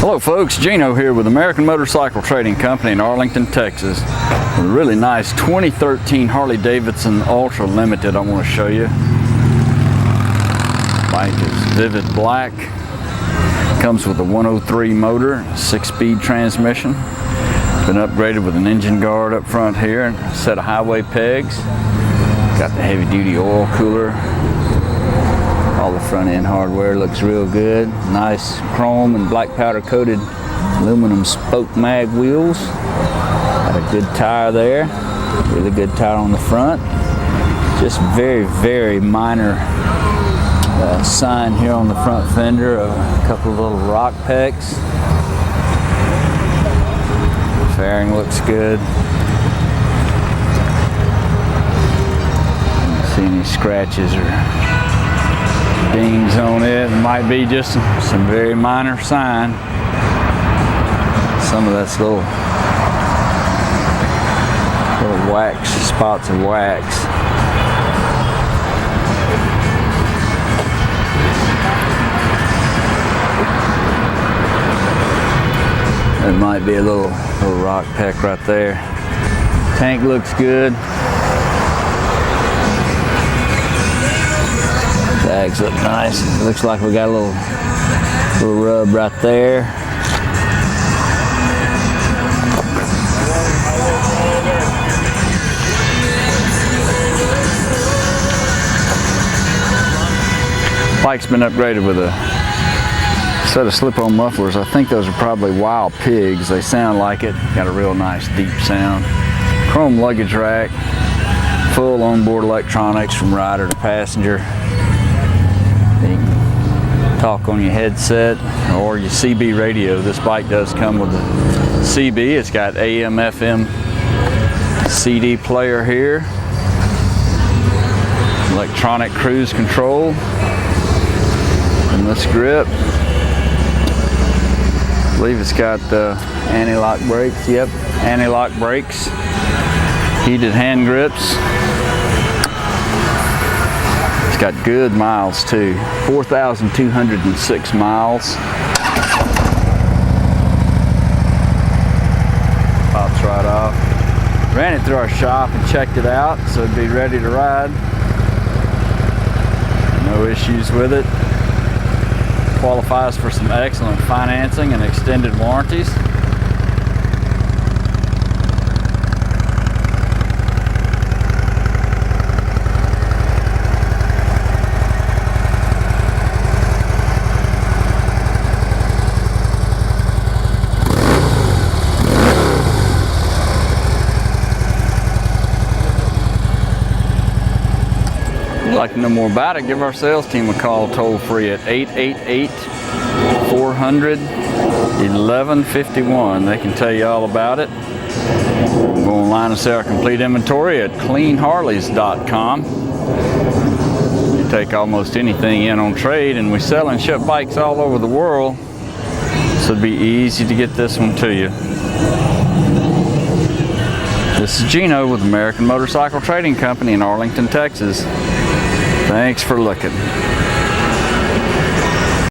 Hello folks, Gino here with American Motorcycle Trading Company in Arlington, Texas. A really nice 2013 Harley Davidson Ultra Limited I want to show you. Bike is vivid black. Comes with a 103 motor, 6-speed transmission. Been upgraded with an engine guard up front here and a set of highway pegs. Got the heavy duty oil cooler. All the front end hardware looks real good. Nice chrome and black powder coated aluminum spoke mag wheels. Got a good tire there. Really good tire on the front. Just very minor sign here on the front fender of a couple of little rock pecks. The fairing looks good. Don't see any scratches or dings on it. It might be just some very minor sign. Some of that's little wax, spots of wax. It might be a little rock peck right there. Tank looks good. Tags look nice. It looks like we got a little rub right there. Bike's been upgraded with a set of slip-on mufflers. I think those are probably Wild Pigs. They sound like it. Got a real nice deep sound. Chrome luggage rack. Full onboard electronics from rider to passenger. You can talk on your headset or your CB radio. This bike does come with a CB. It's got AM, FM, CD player here. Electronic cruise control. And this grip. I believe it's got anti-lock brakes. Yep, anti-lock brakes. Heated hand grips. Got good miles too, 4,206 miles. Pops right off. Ran it through our shop and checked it out, so it'd be ready to ride. No issues with it. Qualifies for some excellent financing and extended warranties. If you'd like to know more about it, give our sales team a call toll free at 888-400-1151. They can tell you all about it. Go online and see our complete inventory at cleanharleys.com. We take almost anything in on trade, and we sell and ship bikes all over the world, so it'd be easy to get this one to you. This is Gino with American Motorcycle Trading Company in Arlington, Texas. Thanks for looking.